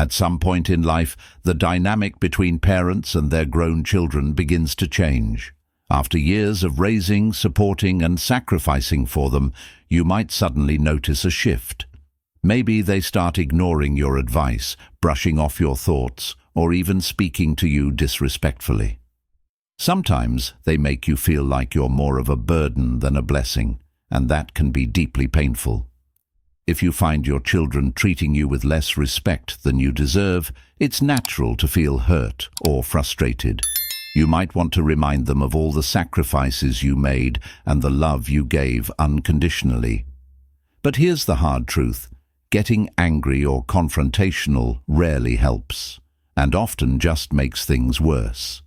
At some point in life, the dynamic between parents and their grown children begins to change. After years of raising, supporting, and sacrificing for them, you might suddenly notice a shift. Maybe they start ignoring your advice, brushing off your thoughts, or even speaking to you disrespectfully. Sometimes they make you feel like you're more of a burden than a blessing, and that can be deeply painful. If you find your children treating you with less respect than you deserve, it's natural to feel hurt or frustrated. You might want to remind them of all the sacrifices you made and the love you gave unconditionally. But here's the hard truth. Getting angry or confrontational rarely helps, and often just makes things worse.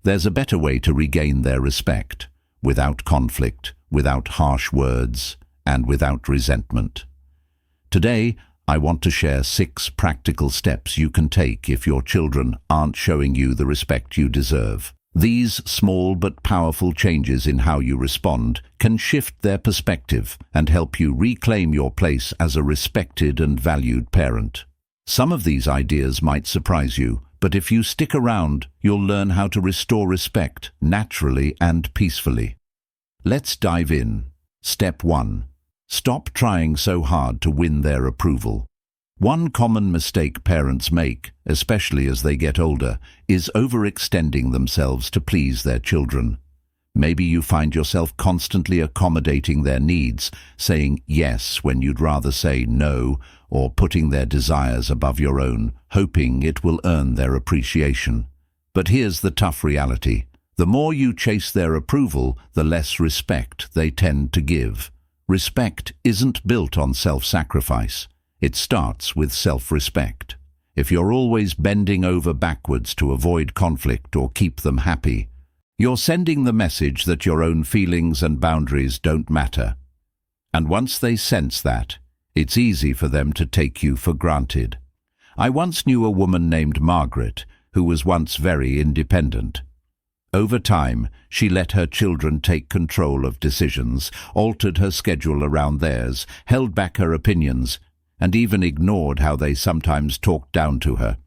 There's a better way to regain their respect, without conflict, without harsh words, and without resentment. Today, I want to share 6 practical steps you can take if your children aren't showing you the respect you deserve. These small but powerful changes in how you respond can shift their perspective and help you reclaim your place as a respected and valued parent. Some of these ideas might surprise you, but if you stick around, you'll learn how to restore respect naturally and peacefully. Let's dive in. Step 1. Stop trying so hard to win their approval. One common mistake parents make, especially as they get older, is overextending themselves to please their children. Maybe you find yourself constantly accommodating their needs, saying yes when you'd rather say no, or putting their desires above your own, hoping it will earn their appreciation. But here's the tough reality. The more you chase their approval, the less respect they tend to give. Respect isn't built on self-sacrifice. It starts with self-respect. If you're always bending over backwards to avoid conflict or keep them happy, you're sending the message that your own feelings and boundaries don't matter. And once they sense that, it's easy for them to take you for granted. I once knew a woman named Margaret, who was once very independent. Over time, she let her children take control of decisions, altered her schedule around theirs, held back her opinions, and even ignored how they sometimes talked down to her.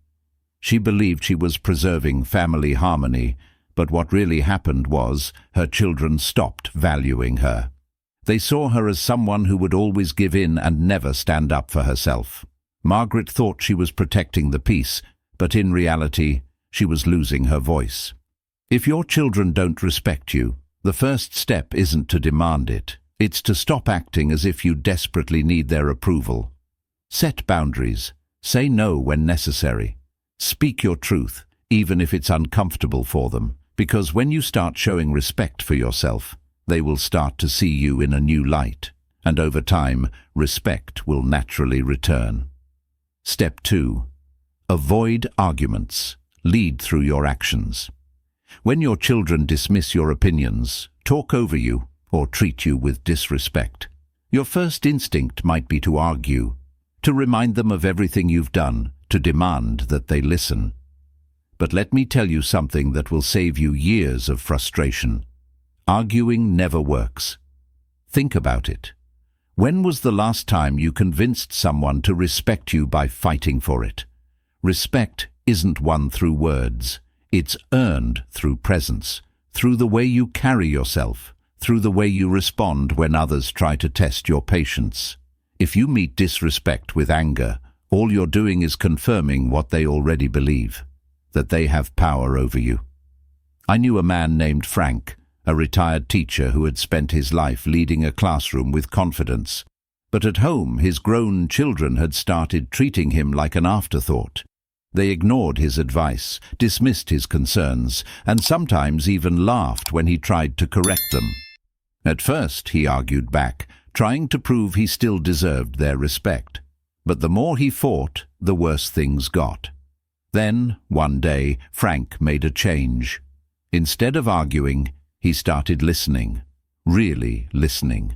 She believed she was preserving family harmony, but what really happened was her children stopped valuing her. They saw her as someone who would always give in and never stand up for herself. Margaret thought she was protecting the peace, but in reality, she was losing her voice. If your children don't respect you, the first step isn't to demand it. It's to stop acting as if you desperately need their approval. Set boundaries. Say no when necessary. Speak your truth, even if it's uncomfortable for them, because when you start showing respect for yourself, they will start to see you in a new light, and over time, respect will naturally return. Step 2. Avoid arguments. Lead through your actions. When your children dismiss your opinions, talk over you, or treat you with disrespect, your first instinct might be to argue, to remind them of everything you've done, to demand that they listen. But let me tell you something that will save you years of frustration. Arguing never works. Think about it. When was the last time you convinced someone to respect you by fighting for it? Respect isn't won through words. It's earned through presence, through the way you carry yourself, through the way you respond when others try to test your patience. If you meet disrespect with anger, all you're doing is confirming what they already believe, that they have power over you. I knew a man named Frank, a retired teacher who had spent his life leading a classroom with confidence. But at home, his grown children had started treating him like an afterthought. They ignored his advice, dismissed his concerns, and sometimes even laughed when he tried to correct them. At first, he argued back, trying to prove he still deserved their respect. But the more he fought, the worse things got. Then, one day, Frank made a change. Instead of arguing, he started listening, really listening.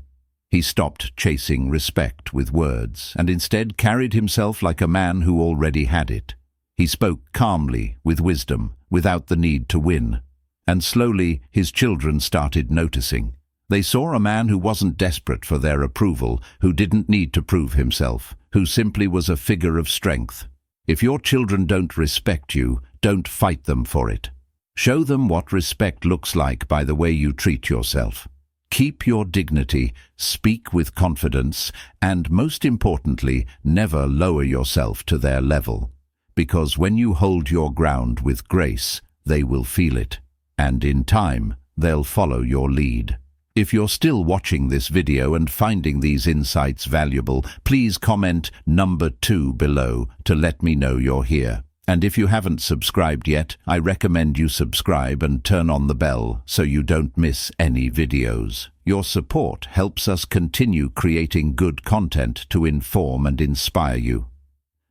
He stopped chasing respect with words and instead carried himself like a man who already had it. He spoke calmly, with wisdom, without the need to win. And slowly, his children started noticing. They saw a man who wasn't desperate for their approval, who didn't need to prove himself, who simply was a figure of strength. If your children don't respect you, don't fight them for it. Show them what respect looks like by the way you treat yourself. Keep your dignity, speak with confidence, and most importantly, never lower yourself to their level. Because when you hold your ground with grace, they will feel it, and in time, they'll follow your lead. If you're still watching this video and finding these insights valuable, please comment number 2 below to let me know you're here. And if you haven't subscribed yet, I recommend you subscribe and turn on the bell so you don't miss any videos. Your support helps us continue creating good content to inform and inspire you.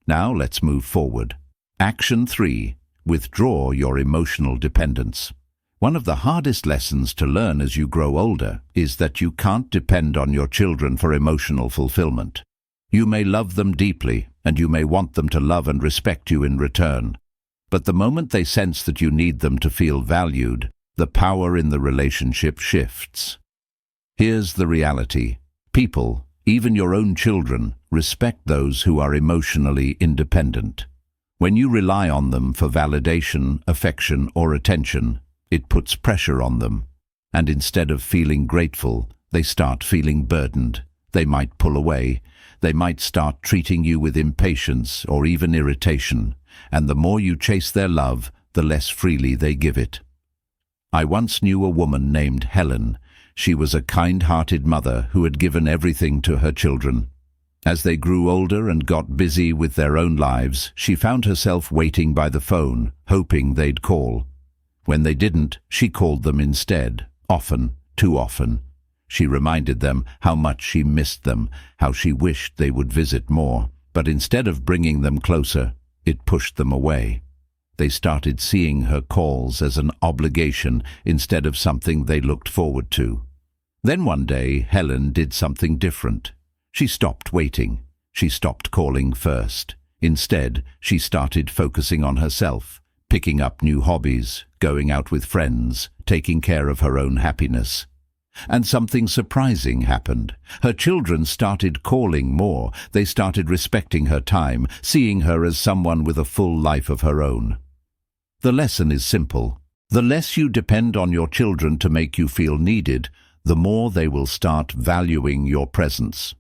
Now let's move forward. Action 3. Withdraw your emotional dependence. One of the hardest lessons to learn as you grow older is that you can't depend on your children for emotional fulfillment. You may love them deeply, and you may want them to love and respect you in return. But the moment they sense that you need them to feel valued, the power in the relationship shifts. Here's the reality. People, even your own children, respect those who are emotionally independent. When you rely on them for validation, affection, or attention, it puts pressure on them. And instead of feeling grateful, they start feeling burdened. They might pull away. They might start treating you with impatience or even irritation, and the more you chase their love, the less freely they give it. I once knew a woman named Helen. She was a kind-hearted mother who had given everything to her children. As they grew older and got busy with their own lives, she found herself waiting by the phone, hoping they'd call. When they didn't, she called them instead, often, too often. She reminded them how much she missed them, how she wished they would visit more, but instead of bringing them closer, it pushed them away. They started seeing her calls as an obligation instead of something they looked forward to. Then one day, Helen did something different. She stopped waiting. She stopped calling first. Instead, she started focusing on herself, picking up new hobbies, going out with friends, taking care of her own happiness. And something surprising happened. Her children started calling more. They started respecting her time, seeing her as someone with a full life of her own. The lesson is simple. The less you depend on your children to make you feel needed, the more they will start valuing your presence.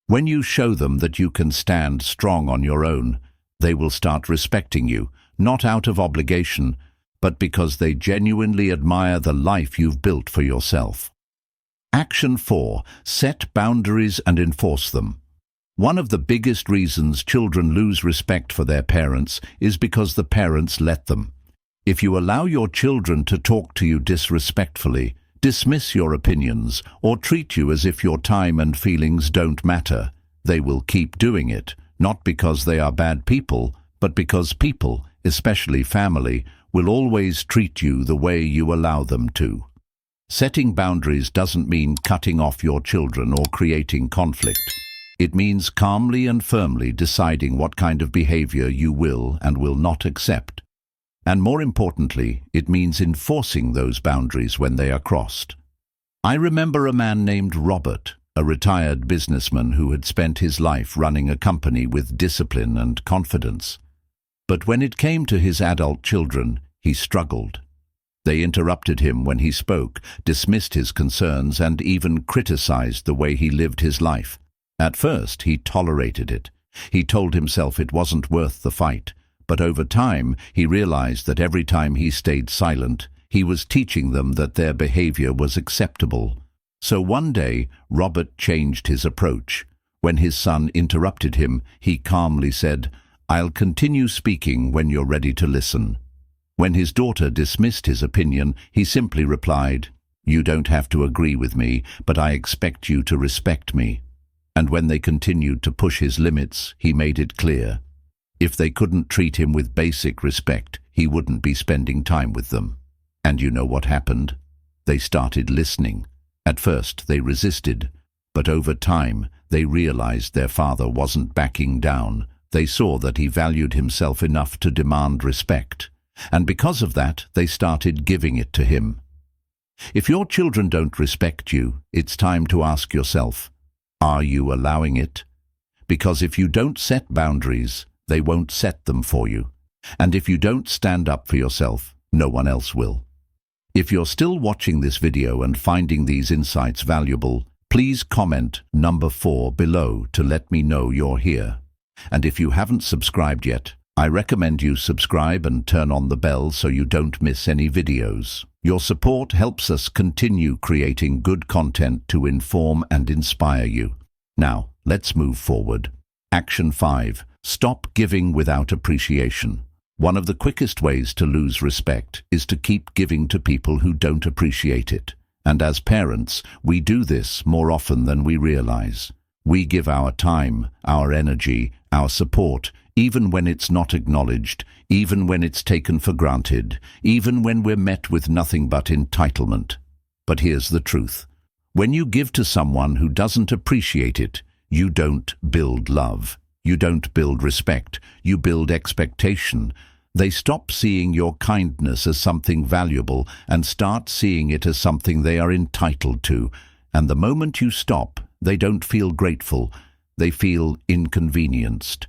When you show them that you can stand strong on your own, they will start respecting you, not out of obligation, but because they genuinely admire the life you've built for yourself. Action 4. Set boundaries and enforce them. One of the biggest reasons children lose respect for their parents is because the parents let them. If you allow your children to talk to you disrespectfully, dismiss your opinions, or treat you as if your time and feelings don't matter, they will keep doing it, not because they are bad people, but because people, especially family, will always treat you the way you allow them to. Setting boundaries doesn't mean cutting off your children or creating conflict. It means calmly and firmly deciding what kind of behavior you will and will not accept. And more importantly, it means enforcing those boundaries when they are crossed. I remember a man named Robert, a retired businessman who had spent his life running a company with discipline and confidence. But when it came to his adult children, he struggled. They interrupted him when he spoke, dismissed his concerns, and even criticized the way he lived his life. At first, he tolerated it. He told himself it wasn't worth the fight. But over time, he realized that every time he stayed silent, he was teaching them that their behavior was acceptable. So one day, Robert changed his approach. When his son interrupted him, he calmly said, "I'll continue speaking when you're ready to listen." When his daughter dismissed his opinion, he simply replied, "You don't have to agree with me, but I expect you to respect me." And when they continued to push his limits, he made it clear. If they couldn't treat him with basic respect, he wouldn't be spending time with them. And you know what happened? They started listening. At first, they resisted, but over time, they realized their father wasn't backing down. They saw that he valued himself enough to demand respect. And because of that, they started giving it to him. If your children don't respect you, it's time to ask yourself, are you allowing it? Because if you don't set boundaries, They won't set them for you. And if you don't stand up for yourself, no one else will. If you're still watching this video and finding these insights valuable, please comment number 4 below to let me know you're here. And if you haven't subscribed yet, I recommend you subscribe and turn on the bell so you don't miss any videos. Your support helps us continue creating good content to inform and inspire you. Now, let's move forward. Action 5. Stop giving without appreciation. One of the quickest ways to lose respect is to keep giving to people who don't appreciate it. And as parents, we do this more often than we realize. We give our time, our energy, our support, even when it's not acknowledged, even when it's taken for granted, even when we're met with nothing but entitlement. But here's the truth. When you give to someone who doesn't appreciate it, you don't build love. You don't build respect. You build expectation. They stop seeing your kindness as something valuable and start seeing it as something they are entitled to. And the moment you stop, they don't feel grateful. They feel inconvenienced.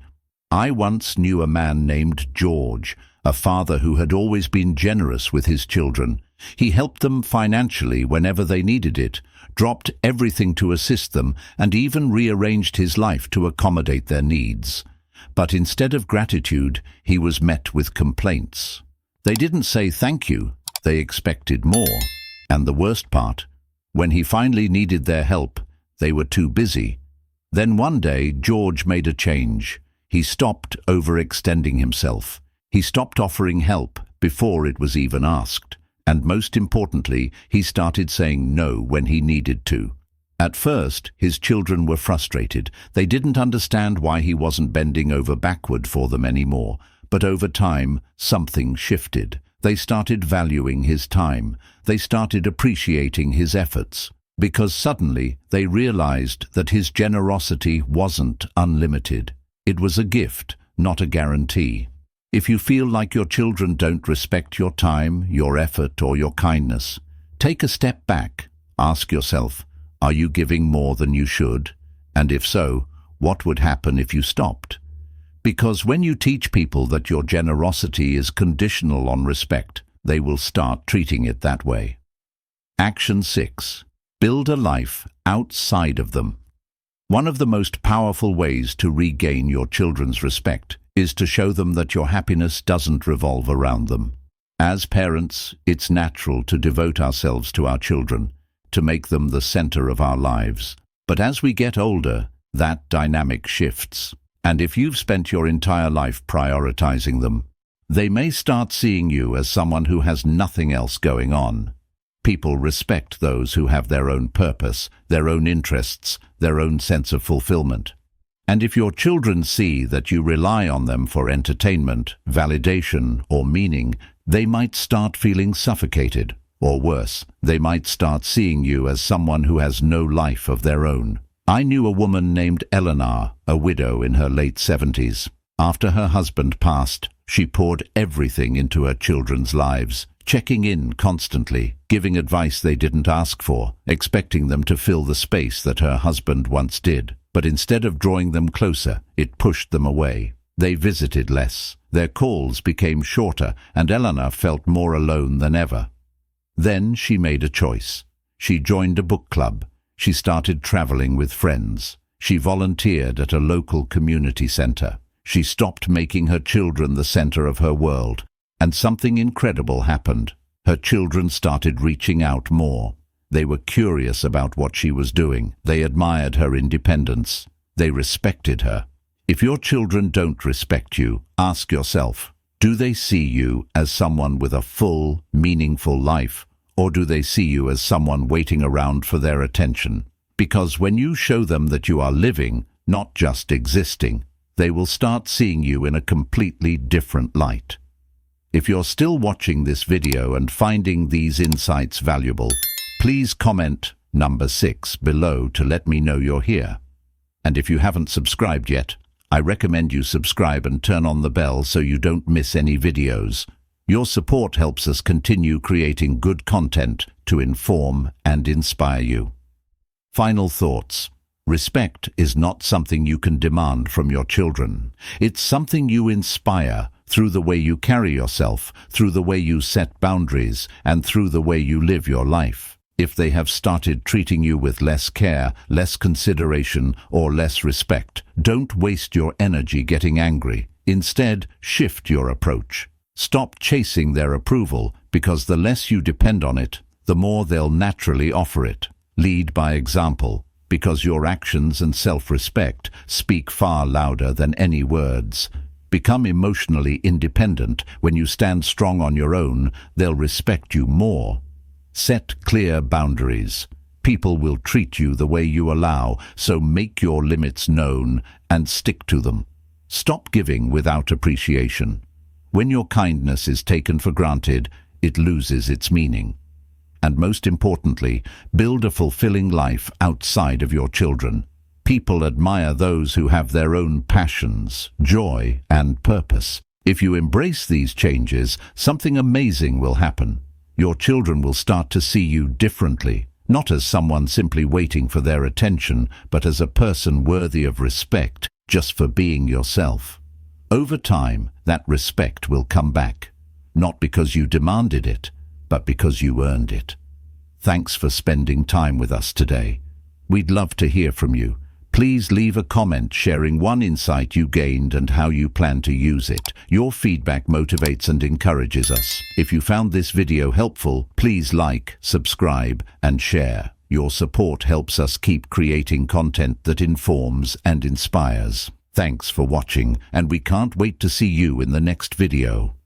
I once knew a man named George, a father who had always been generous with his children. He helped them financially whenever they needed it, dropped everything to assist them, and even rearranged his life to accommodate their needs. But instead of gratitude, he was met with complaints. They didn't say thank you, they expected more. And the worst part, when he finally needed their help, they were too busy. Then one day, George made a change. He stopped overextending himself. He stopped offering help before it was even asked. And most importantly, he started saying no when he needed to. At first, his children were frustrated. They didn't understand why he wasn't bending over backward for them anymore. But over time, something shifted. They started valuing his time. They started appreciating his efforts. Because suddenly, they realized that his generosity wasn't unlimited. It was a gift, not a guarantee. If you feel like your children don't respect your time, your effort, or your kindness, take a step back. Ask yourself, are you giving more than you should? And if so, what would happen if you stopped? Because when you teach people that your generosity is conditional on respect, they will start treating it that way. Action 6. Build a life outside of them. One of the most powerful ways to regain your children's respect is to show them that your happiness doesn't revolve around them. As parents, it's natural to devote ourselves to our children, to make them the center of our lives. But as we get older, that dynamic shifts. And if you've spent your entire life prioritizing them, they may start seeing you as someone who has nothing else going on. People respect those who have their own purpose, their own interests, their own sense of fulfillment. And if your children see that you rely on them for entertainment, validation, or meaning, they might start feeling suffocated. Or worse, they might start seeing you as someone who has no life of their own. I knew a woman named Eleanor, a widow in her late 70s. After her husband passed, she poured everything into her children's lives, checking in constantly, giving advice they didn't ask for, expecting them to fill the space that her husband once did. But instead of drawing them closer, it pushed them away. They visited less, their calls became shorter, and Eleanor felt more alone than ever. Then she made a choice. She joined a book club. She started traveling with friends. She volunteered at a local community center. She stopped making her children the center of her world. And something incredible happened. Her children started reaching out more. They were curious about what she was doing. They admired her independence. They respected her. If your children don't respect you, ask yourself, do they see you as someone with a full, meaningful life, or do they see you as someone waiting around for their attention? Because when you show them that you are living, not just existing, they will start seeing you in a completely different light. If you're still watching this video and finding these insights valuable, please comment number 6 below to let me know you're here. And if you haven't subscribed yet, I recommend you subscribe and turn on the bell so you don't miss any videos. Your support helps us continue creating good content to inform and inspire you. Final thoughts. Respect is not something you can demand from your children. It's something you inspire through the way you carry yourself, through the way you set boundaries, and through the way you live your life. If they have started treating you with less care, less consideration, or less respect, don't waste your energy getting angry. Instead, shift your approach. Stop chasing their approval, because the less you depend on it, the more they'll naturally offer it. Lead by example, because your actions and self-respect speak far louder than any words. Become emotionally independent. When you stand strong on your own, they'll respect you more. Set clear boundaries. People will treat you the way you allow, so make your limits known and stick to them. Stop giving without appreciation. When your kindness is taken for granted, it loses its meaning. And most importantly, build a fulfilling life outside of your children. People admire those who have their own passions, joy, and purpose. If you embrace these changes, something amazing will happen. Your children will start to see you differently, not as someone simply waiting for their attention, but as a person worthy of respect just for being yourself. Over time, that respect will come back, not because you demanded it, but because you earned it. Thanks for spending time with us today. We'd love to hear from you. Please leave a comment sharing one insight you gained and how you plan to use it. Your feedback motivates and encourages us. If you found this video helpful, please like, subscribe, and share. Your support helps us keep creating content that informs and inspires. Thanks for watching, and we can't wait to see you in the next video.